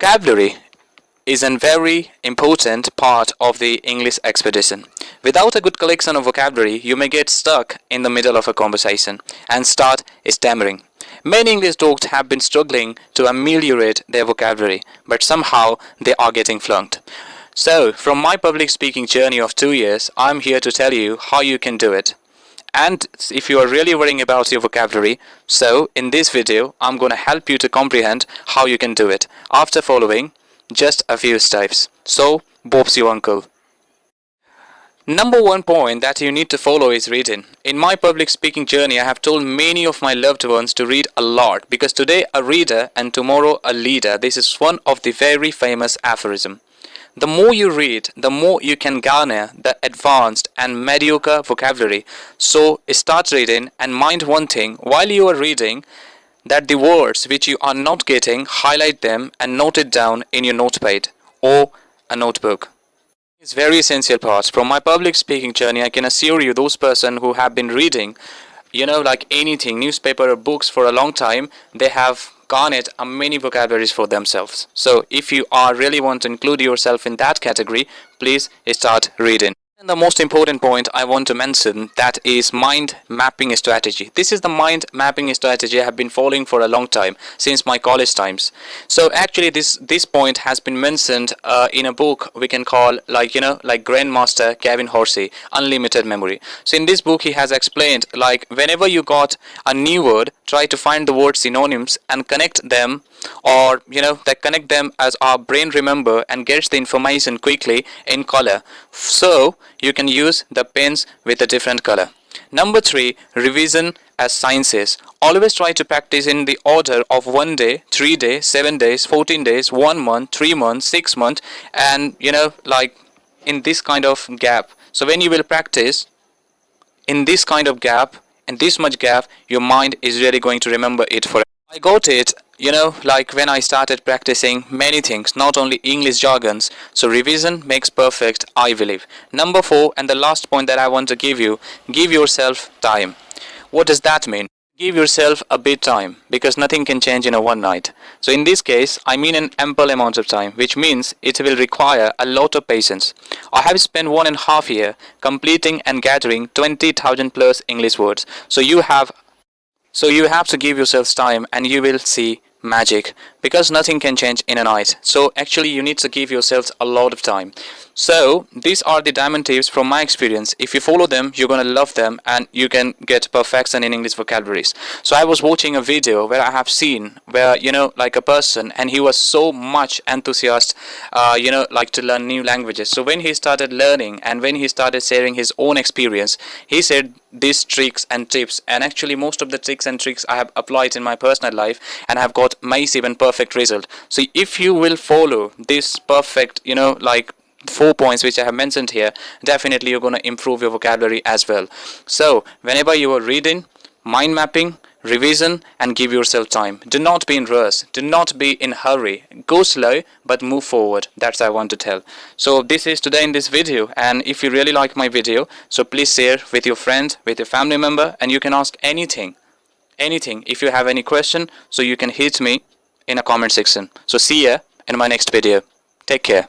Vocabulary is a very important part of the English expedition. Without a good collection of vocabulary, you may get stuck in the middle of a conversation and start stammering. Many English dogs have been struggling to ameliorate their vocabulary, but somehow they are getting flunked. So, from my public speaking journey of 2 years, I'm here to tell you how you can do it. And if you are really worrying about your vocabulary, so in this video, I'm going to help you to comprehend how you can do it after following just a few steps. So, Bob's your uncle. Number one point that you need to follow is reading. In my public speaking journey, I have told many of my loved ones to read a lot because today a reader and tomorrow a leader. This is one of the very famous aphorism. The more you read, the more you can garner the advanced and mediocre vocabulary. So start reading and mind one thing while you are reading, that the words which you are not getting, highlight them and note it down in your notepad or a notebook. It's very essential parts. From my public speaking journey, I can assure you those person who have been reading, like anything, newspaper or books for a long time, they have garnered many vocabularies for themselves. So if you are really want to include yourself in that category, please start reading. And the most important point I want to mention, that is mind mapping strategy. This is the mind mapping strategy I have been following for a long time, since my college times. So actually this point has been mentioned in a book we can call like Grandmaster Kevin Horsey, Unlimited Memory. So in this book he has explained like whenever you got a new word, try to find the word synonyms and connect them, or that connect them as our brain remember and gets the information quickly in color, so you can use the pens with a different color. Number 3, revision as sciences. Always try to practice in the order of 1 day, 3 days, 7 days, 14 days, 1 month, 3 months, 6 months, and in this kind of gap. So when you will practice in this kind of gap, in this much gap, your mind is really going to remember it forever. I got it when I started practicing many things, not only English jargons. So revision makes perfect, I believe. Number 4, and the last point that I want to give you, give yourself time. What does that mean? Give yourself a bit time, because nothing can change in a one night. So in this case, I mean an ample amount of time, which means it will require a lot of patience. I have spent 1.5 years completing and gathering 20,000 plus English words. So you have to give yourself time and you will see magic, because nothing can change in a night. So actually you need to give yourselves a lot of time. So these are the diamond tips from my experience. If you follow them, you're gonna love them and you can get perfection in English vocabularies. So I was watching a video where I have seen where a person, and he was so much enthusiastic to learn new languages. So when he started learning and when he started sharing his own experience, he said these tricks and tips, and actually most of the tricks and tricks I have applied in my personal life and have got massive and perfect result. So if you will follow this perfect 4 points which I have mentioned here, definitely you're going to improve your vocabulary as well. So whenever you are reading, mind mapping, revision, and give yourself time. Do not be in rush, do not be in hurry, go slow but move forward. That's what I want to tell. So this is today in this video, and if you really like my video, so please share with your friend, with your family member, and you can ask anything if you have any question, so you can hit me in a comment section. So see ya in my next video. Take care.